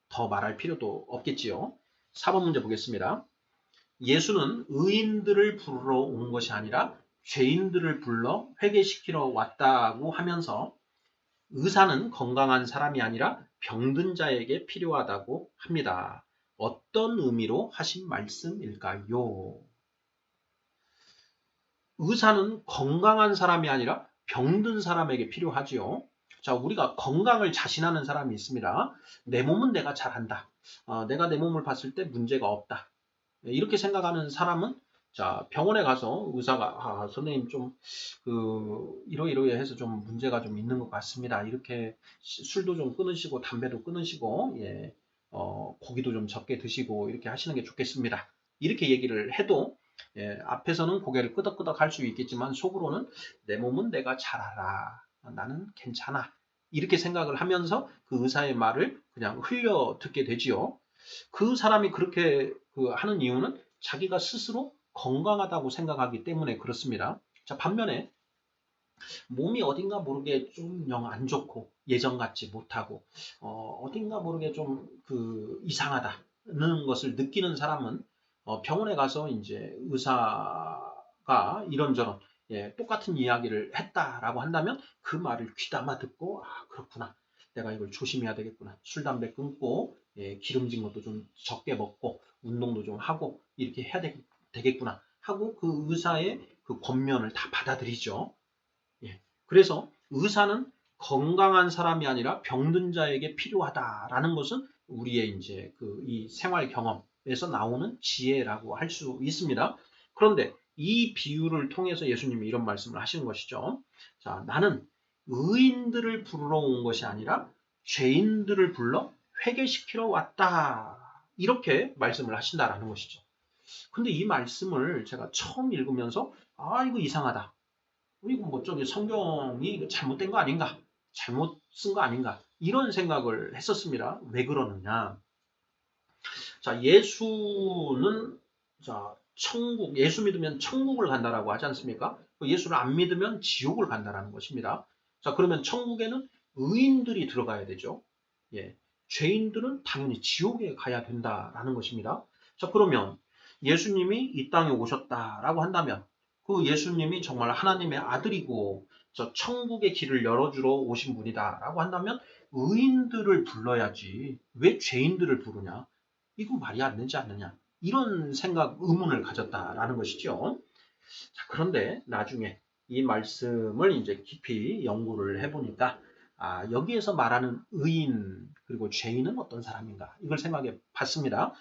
더 말할 필요도 없겠지요. 4번 문제 보겠습니다. 예수는 의인들을 부르러 온 것이 아니라 죄인들을 불러 회개시키러 왔다고 하면서 의사는 건강한 사람이 아니라 병든 자에게 필요하다고 합니다. 어떤 의미로 하신 말씀일까요? 의사는 건강한 사람이 아니라 병든 사람에게 필요하지요. 자, 우리가 건강을 자신하는 사람이 있습니다. 내 몸은 내가 잘한다. 내가 내 몸을 봤을 때 문제가 없다. 이렇게 생각하는 사람은 자, 병원에 가서 의사가 선생님 좀 이러이러해서 좀 문제가 좀 있는 것 같습니다. 이렇게 술도 좀 끊으시고 담배도 끊으시고 고기도 좀 적게 드시고 이렇게 하시는 게 좋겠습니다. 이렇게 얘기를 해도 앞에서는 고개를 끄덕끄덕 할 수 있겠지만 속으로는 내 몸은 내가 잘 알아. 나는 괜찮아. 이렇게 생각을 하면서 그 의사의 말을 그냥 흘려 듣게 되지요. 그 사람이 그렇게 하는 이유는 자기가 스스로 건강하다고 생각하기 때문에 그렇습니다. 자, 반면에 몸이 어딘가 모르게 좀 영 안 좋고 예전 같지 못하고 어딘가 모르게 좀 이상하다는 것을 느끼는 사람은 병원에 가서 이제 의사가 이런저런 똑같은 이야기를 했다라고 한다면 그 말을 귀담아 듣고 그렇구나. 내가 이걸 조심해야 되겠구나. 술, 담배 끊고 기름진 것도 좀 적게 먹고 운동도 좀 하고 이렇게 해야 되겠구나 하고 그 의사의 그 권면을 다 받아들이죠. 그래서 의사는 건강한 사람이 아니라 병든 자에게 필요하다라는 것은 우리의 이제 이 생활 경험에서 나오는 지혜라고 할 수 있습니다. 그런데 이 비유를 통해서 예수님이 이런 말씀을 하시는 것이죠. 자, 나는 의인들을 부르러 온 것이 아니라 죄인들을 불러 회개시키러 왔다. 이렇게 말씀을 하신다라는 것이죠. 근데 이 말씀을 제가 처음 읽으면서 이거 이상하다. 이거 뭐 저기 성경이 잘못된 거 아닌가? 잘못 쓴 거 아닌가? 이런 생각을 했었습니다. 왜 그러느냐? 자, 예수는 예수 믿으면 천국을 간다라고 하지 않습니까? 예수를 안 믿으면 지옥을 간다라는 것입니다. 자, 그러면 천국에는 의인들이 들어가야 되죠. 예. 죄인들은 당연히 지옥에 가야 된다라는 것입니다. 자, 그러면 예수님이 이 땅에 오셨다라고 한다면 그 예수님이 정말 하나님의 아들이고 저 천국의 길을 열어주러 오신 분이다라고 한다면 의인들을 불러야지 왜 죄인들을 부르냐? 이건 말이 안 되지 않느냐? 이런 의문을 가졌다라는 것이죠. 자, 그런데 나중에 이 말씀을 이제 깊이 연구를 해보니까 여기에서 말하는 의인 그리고 죄인은 어떤 사람인가 이걸 생각해 봤습니다.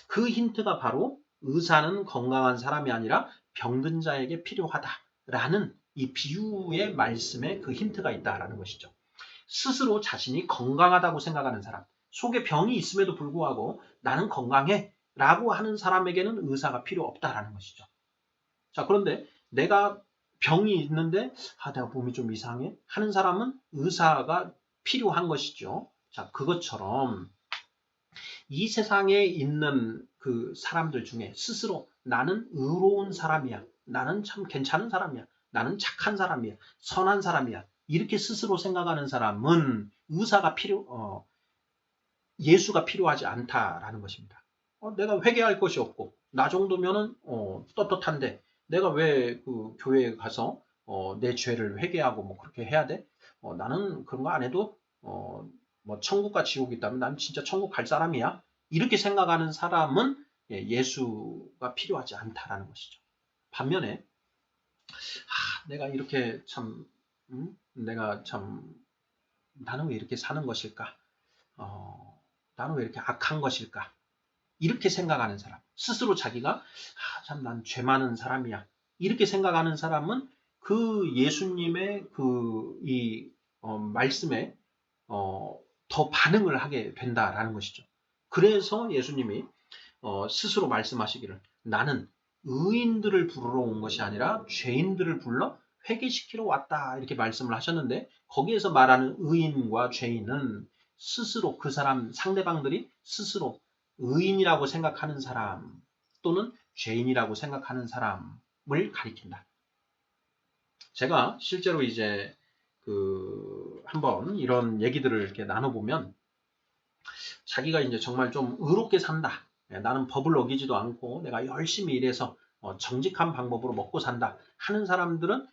그 힌트가 바로 의사는 건강한 사람이 아니라 병든 자에게 필요하다라는 이 비유의 말씀에 그 힌트가 있다라는 것이죠. 스스로 자신이 건강하다고 생각하는 사람, 속에 병이 있음에도 불구하고 나는 건강해 라고 하는 사람에게는 의사가 필요 없다라는 것이죠. 자, 그런데 내가 병이 있는데 내가 몸이 좀 이상해 하는 사람은 의사가 필요한 것이죠. 자, 그것처럼 이 세상에 있는 그 사람들 중에 스스로 나는 의로운 사람이야. 나는 참 괜찮은 사람이야. 나는 착한 사람이야. 선한 사람이야. 이렇게 스스로 생각하는 사람은 예수가 필요하지 않다라는 것입니다. 내가 회개할 것이 없고 나 정도면은 떳떳한데 내가 왜 그 교회에 가서 내 죄를 회개하고 뭐 그렇게 해야 돼? 나는 그런 거 안 해도 뭐 천국과 지옥이 있다면 난 진짜 천국 갈 사람이야. 이렇게 생각하는 사람은 예수가 필요하지 않다라는 것이죠. 반면에 내가 이렇게 참 내가 참 나는 왜 이렇게 사는 것일까? 나는 왜 이렇게 악한 것일까? 이렇게 생각하는 사람, 스스로 자기가 참 난 죄 많은 사람이야. 이렇게 생각하는 사람은 그 예수님의 이 말씀에 더 반응을 하게 된다라는 것이죠. 그래서 예수님이 스스로 말씀하시기를 나는 의인들을 부르러 온 것이 아니라 죄인들을 불러 회개시키러 왔다 이렇게 말씀을 하셨는데 거기에서 말하는 의인과 죄인은 스스로 그 사람 상대방들이 스스로 의인이라고 생각하는 사람 또는 죄인이라고 생각하는 사람을 가리킨다. 제가 실제로 이제 한번 이런 얘기들을 이렇게 나눠보면 자기가 이제 정말 좀 의롭게 산다. 나는 법을 어기지도 않고 내가 열심히 일해서 정직한 방법으로 먹고 산다 하는 사람들은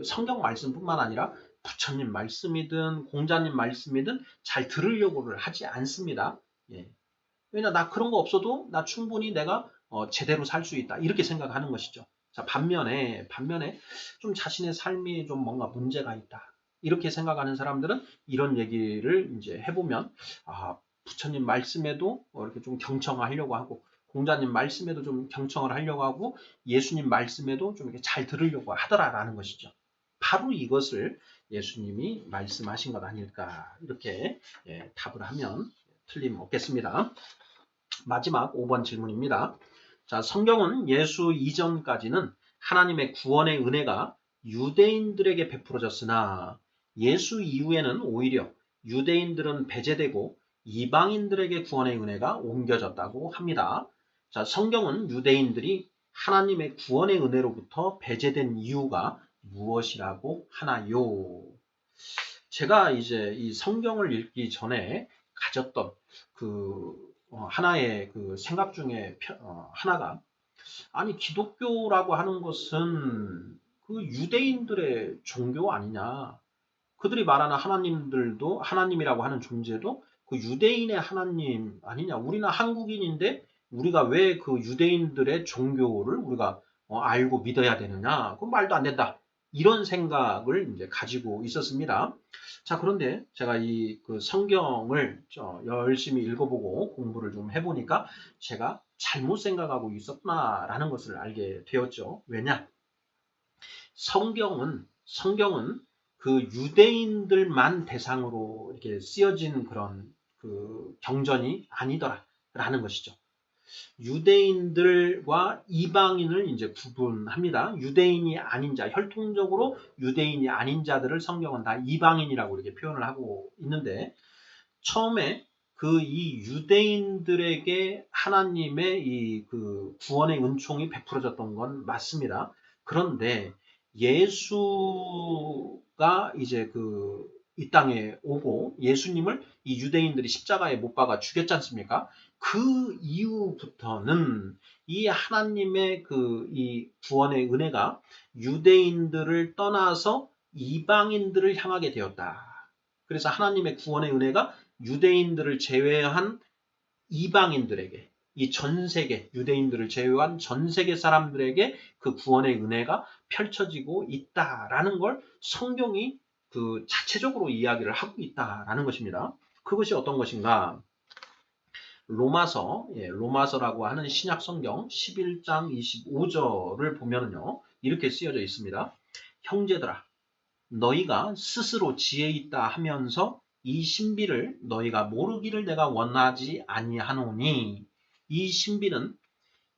성경 말씀뿐만 아니라 부처님 말씀이든 공자님 말씀이든 잘 들으려고를 하지 않습니다. 예. 왜냐 나 그런 거 없어도 나 충분히 내가 제대로 살 수 있다 이렇게 생각하는 것이죠. 자, 반면에 좀 자신의 삶이 좀 뭔가 문제가 있다 이렇게 생각하는 사람들은 이런 얘기를 이제 해보면 부처님 말씀에도 이렇게 좀 경청하려고 하고 공자님 말씀에도 좀 경청을 하려고 하고 예수님 말씀에도 좀 이렇게 잘 들으려고 하더라라는 것이죠. 바로 이것을 예수님이 말씀하신 것 아닐까 이렇게 답을 하면 틀림없겠습니다. 마지막 5번 질문입니다. 자, 성경은 예수 이전까지는 하나님의 구원의 은혜가 유대인들에게 베풀어졌으나 예수 이후에는 오히려 유대인들은 배제되고 이방인들에게 구원의 은혜가 옮겨졌다고 합니다. 자, 성경은 유대인들이 하나님의 구원의 은혜로부터 배제된 이유가 무엇이라고 하나요? 제가 이제 이 성경을 읽기 전에 가졌던 하나의 생각 중에 하나가 아니 기독교라고 하는 것은 그 유대인들의 종교 아니냐. 그들이 말하는 하나님들도 하나님이라고 하는 존재도 그 유대인의 하나님 아니냐. 우리는 한국인인데 우리가 왜 그 유대인들의 종교를 우리가 알고 믿어야 되느냐. 그건 말도 안 된다. 이런 생각을 이제 가지고 있었습니다. 자, 그런데 제가 성경을 열심히 읽어보고 공부를 좀 해보니까 제가 잘못 생각하고 있었구나라는 것을 알게 되었죠. 왜냐? 성경은 그 유대인들만 대상으로 이렇게 쓰여진 그런 그 경전이 아니더라라는 것이죠. 유대인들과 이방인을 이제 구분합니다. 유대인이 아닌 자, 혈통적으로 유대인이 아닌 자들을 성경은 다 이방인이라고 이렇게 표현을 하고 있는데, 처음에 그 이 유대인들에게 하나님의 이 그 구원의 은총이 베풀어졌던 건 맞습니다. 그런데 예수가 이제 그 이 땅에 오고 예수님을 이 유대인들이 십자가에 못 박아 죽였지 않습니까? 그 이후부터는 이 하나님의 그 이 구원의 은혜가 유대인들을 떠나서 이방인들을 향하게 되었다. 그래서 하나님의 구원의 은혜가 유대인들을 제외한 이방인들에게, 이 전 세계, 유대인들을 제외한 전 세계 사람들에게 그 구원의 은혜가 펼쳐지고 있다라는 걸 성경이 그 자체적으로 이야기를 하고 있다라는 것입니다. 그것이 어떤 것인가? 로마서라고 하는 신약 성경 11장 25절을 보면요, 이렇게 쓰여져 있습니다. 형제들아, 너희가 스스로 지혜 있다 하면서 이 신비를 너희가 모르기를 내가 원하지 아니하노니, 이 신비는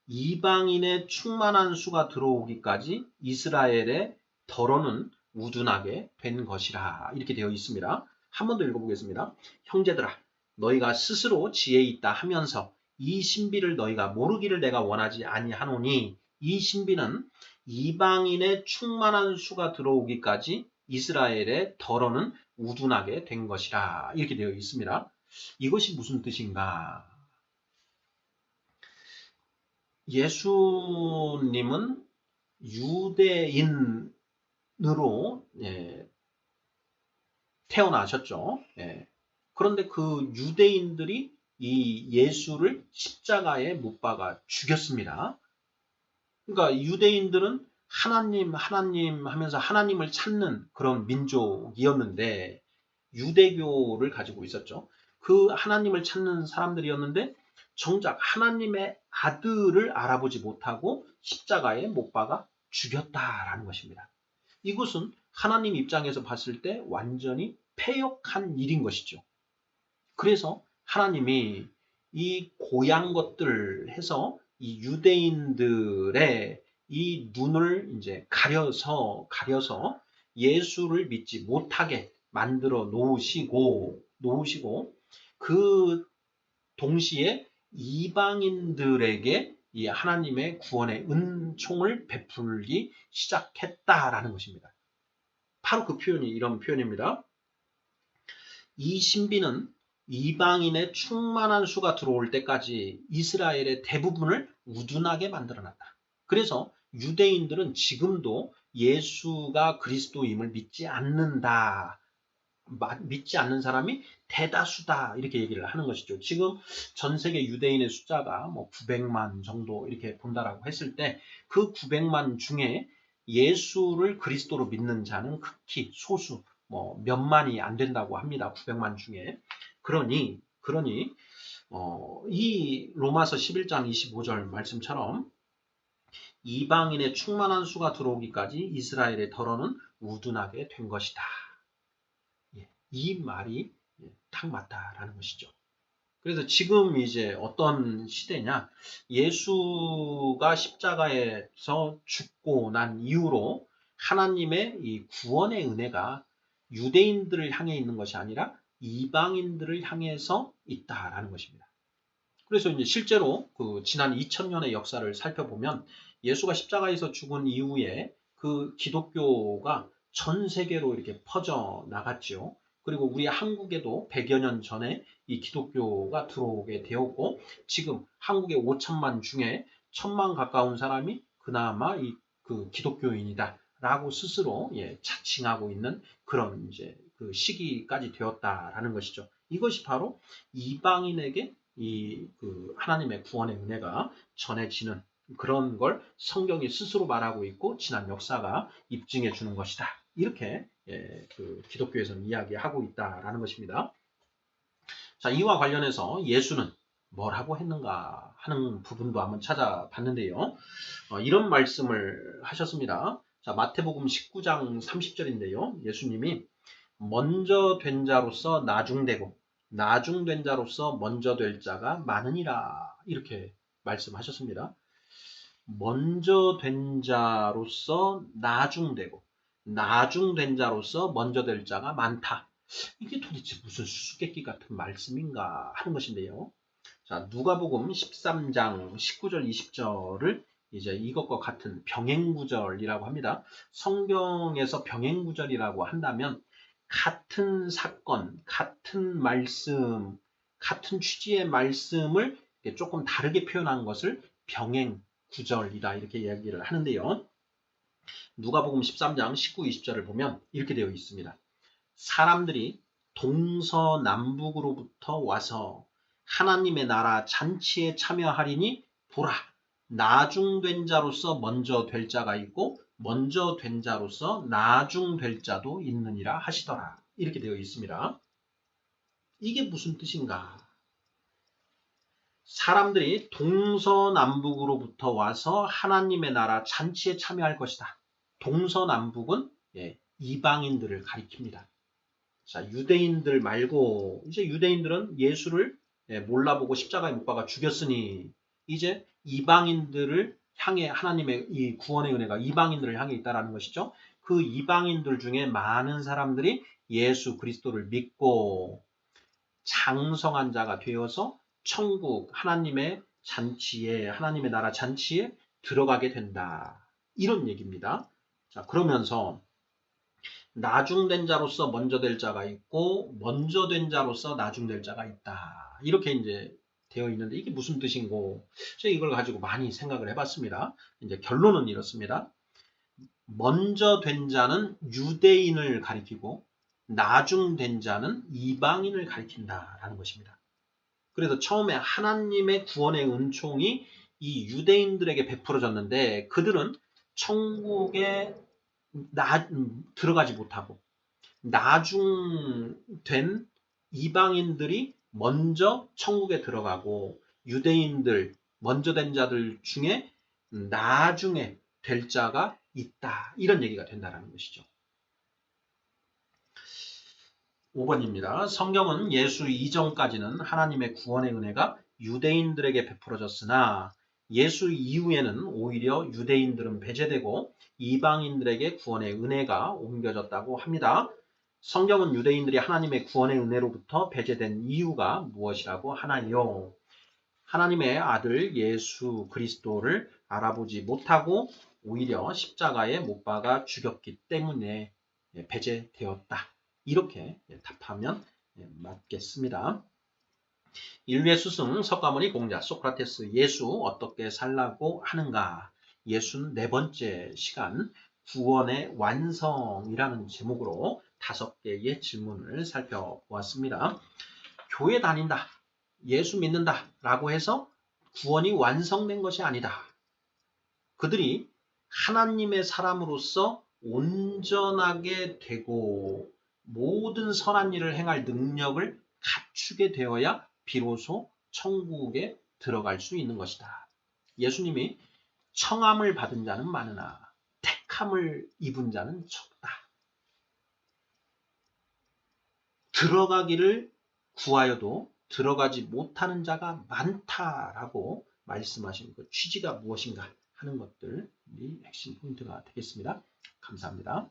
이방인의 충만한 수가 들어오기까지 이스라엘의 덜어는 우둔하게 된 것이라. 이렇게 되어 있습니다. 한 번 더 읽어보겠습니다. 형제들아, 너희가 스스로 지혜 있다 하면서 이 신비를 너희가 모르기를 내가 원하지 아니하노니, 이 신비는 이방인의 충만한 수가 들어오기까지 이스라엘의 덜어는 우둔하게 된 것이라. 이렇게 되어 있습니다. 이것이 무슨 뜻인가? 예수님은 유대인으로 태어나셨죠. 그런데 그 유대인들이 이 예수를 십자가에 못 박아 죽였습니다. 그러니까 유대인들은 하나님 하면서 하나님을 찾는 그런 민족이었는데, 유대교를 가지고 있었죠. 그 하나님을 찾는 사람들이었는데 정작 하나님의 아들을 알아보지 못하고 십자가에 못 박아 죽였다라는 것입니다. 이것은 하나님 입장에서 봤을 때 완전히 패역한 일인 것이죠. 그래서 하나님이 이 고양 것들 해서 이 유대인들의 이 눈을 이제 가려서 예수를 믿지 못하게 만들어 놓으시고 그 동시에 이방인들에게 이 하나님의 구원의 은총을 베풀기 시작했다라는 것입니다. 바로 그 표현이 이런 표현입니다. 이 신비는 이방인의 충만한 수가 들어올 때까지 이스라엘의 대부분을 우둔하게 만들어놨다. 그래서 유대인들은 지금도 예수가 그리스도임을 믿지 않는다. 믿지 않는 사람이 대다수다. 이렇게 얘기를 하는 것이죠. 지금 전 세계 유대인의 숫자가 뭐 900만 정도 이렇게 본다라고 했을 때 그 900만 중에 예수를 그리스도로 믿는 자는 극히 소수, 뭐 몇만이 안 된다고 합니다. 900만 중에. 그러니 이 로마서 11장 25절 말씀처럼 이방인의 충만한 수가 들어오기까지 이스라엘의 덜어는 우둔하게 된 것이다. 이 말이 딱 맞다라는 것이죠. 그래서 지금 이제 어떤 시대냐? 예수가 십자가에서 죽고 난 이후로 하나님의 이 구원의 은혜가 유대인들을 향해 있는 것이 아니라 이방인들을 향해서 있다라는 것입니다. 그래서 이제 실제로 그 지난 2000년의 역사를 살펴보면 예수가 십자가에서 죽은 이후에 그 기독교가 전 세계로 이렇게 퍼져 나갔죠. 그리고 우리 한국에도 100여 년 전에 이 기독교가 들어오게 되었고, 지금 한국의 5천만 중에 1000만 가까운 사람이 그나마 이 그 기독교인이다라고 스스로 자칭하고 있는 그런 이제 그 시기까지 되었다라는 것이죠. 이것이 바로 이방인에게 이 그 하나님의 구원의 은혜가 전해지는 그런 걸 성경이 스스로 말하고 있고 지난 역사가 입증해 주는 것이다. 이렇게 그 기독교에서는 이야기하고 있다라는 것입니다. 자, 이와 관련해서 예수는 뭐라고 했는가 하는 부분도 한번 찾아봤는데요. 이런 말씀을 하셨습니다. 자, 마태복음 19장 30절인데요. 예수님이 먼저 된 자로서 나중되고 나중된 자로서 먼저 될 자가 많으니라 이렇게 말씀하셨습니다. 먼저 된 자로서 나중되고 나중된 자로서 먼저 될 자가 많다. 이게 도대체 무슨 수수께끼 같은 말씀인가 하는 것인데요. 자, 누가복음 13장 19절 20절을 이제 이것과 같은 병행구절이라고 합니다. 성경에서 병행구절이라고 한다면 같은 사건, 같은 말씀, 같은 취지의 말씀을 조금 다르게 표현한 것을 병행구절이다 이렇게 이야기를 하는데요. 누가복음 13장 19, 20절을 보면 이렇게 되어 있습니다. 사람들이 동서남북으로부터 와서 하나님의 나라 잔치에 참여하리니 보라, 나중된 자로서 먼저 될 자가 있고 먼저 된 자로서 나중될 자도 있느니라 하시더라. 이렇게 되어 있습니다. 이게 무슨 뜻인가? 사람들이 동서남북으로부터 와서 하나님의 나라 잔치에 참여할 것이다. 동서남북은 이방인들을 가리킵니다. 자, 유대인들 말고 이제 유대인들은 예수를 몰라보고 십자가에 못 박아 죽였으니 이제 이방인들을 향해 하나님의 이 구원의 은혜가 이방인들을 향해 있다라는 것이죠. 그 이방인들 중에 많은 사람들이 예수 그리스도를 믿고 장성한 자가 되어서 천국 하나님의 잔치에 하나님의 나라 잔치에 들어가게 된다. 이런 얘기입니다. 자, 그러면서 나중된 자로서 먼저 될 자가 있고 먼저 된 자로서 나중될 자가 있다. 이렇게 이제 되어 있는데 이게 무슨 뜻인고 제가 이걸 가지고 많이 생각을 해봤습니다. 이제 결론은 이렇습니다. 먼저 된 자는 유대인을 가리키고 나중된 자는 이방인을 가리킨다라는 것입니다. 그래서 처음에 하나님의 구원의 은총이 이 유대인들에게 베풀어졌는데 그들은 천국에 들어가지 못하고 나중된 이방인들이 먼저 천국에 들어가고 유대인들 먼저 된 자들 중에 나중에 될 자가 있다. 이런 얘기가 된다는 것이죠. 5번입니다. 성경은 예수 이전까지는 하나님의 구원의 은혜가 유대인들에게 베풀어졌으나 예수 이후에는 오히려 유대인들은 배제되고 이방인들에게 구원의 은혜가 옮겨졌다고 합니다. 성경은 유대인들이 하나님의 구원의 은혜로부터 배제된 이유가 무엇이라고 하나요? 하나님의 아들 예수 그리스도를 알아보지 못하고 오히려 십자가에 못 박아 죽였기 때문에 배제되었다. 이렇게 답하면 맞겠습니다. 인류의 스승 석가모니 공자 소크라테스 예수 어떻게 살라고 하는가? 예수는 네 번째 시간 구원의 완성이라는 제목으로 5개의 질문을 살펴보았습니다. 교회 다닌다, 예수 믿는다 라고 해서 구원이 완성된 것이 아니다. 그들이 하나님의 사람으로서 온전하게 되고 모든 선한 일을 행할 능력을 갖추게 되어야 비로소 천국에 들어갈 수 있는 것이다. 예수님이 청함을 받은 자는 많으나 택함을 입은 자는 적다. 들어가기를 구하여도 들어가지 못하는 자가 많다라고 말씀하신 그 취지가 무엇인가 하는 것들이 핵심 포인트가 되겠습니다. 감사합니다.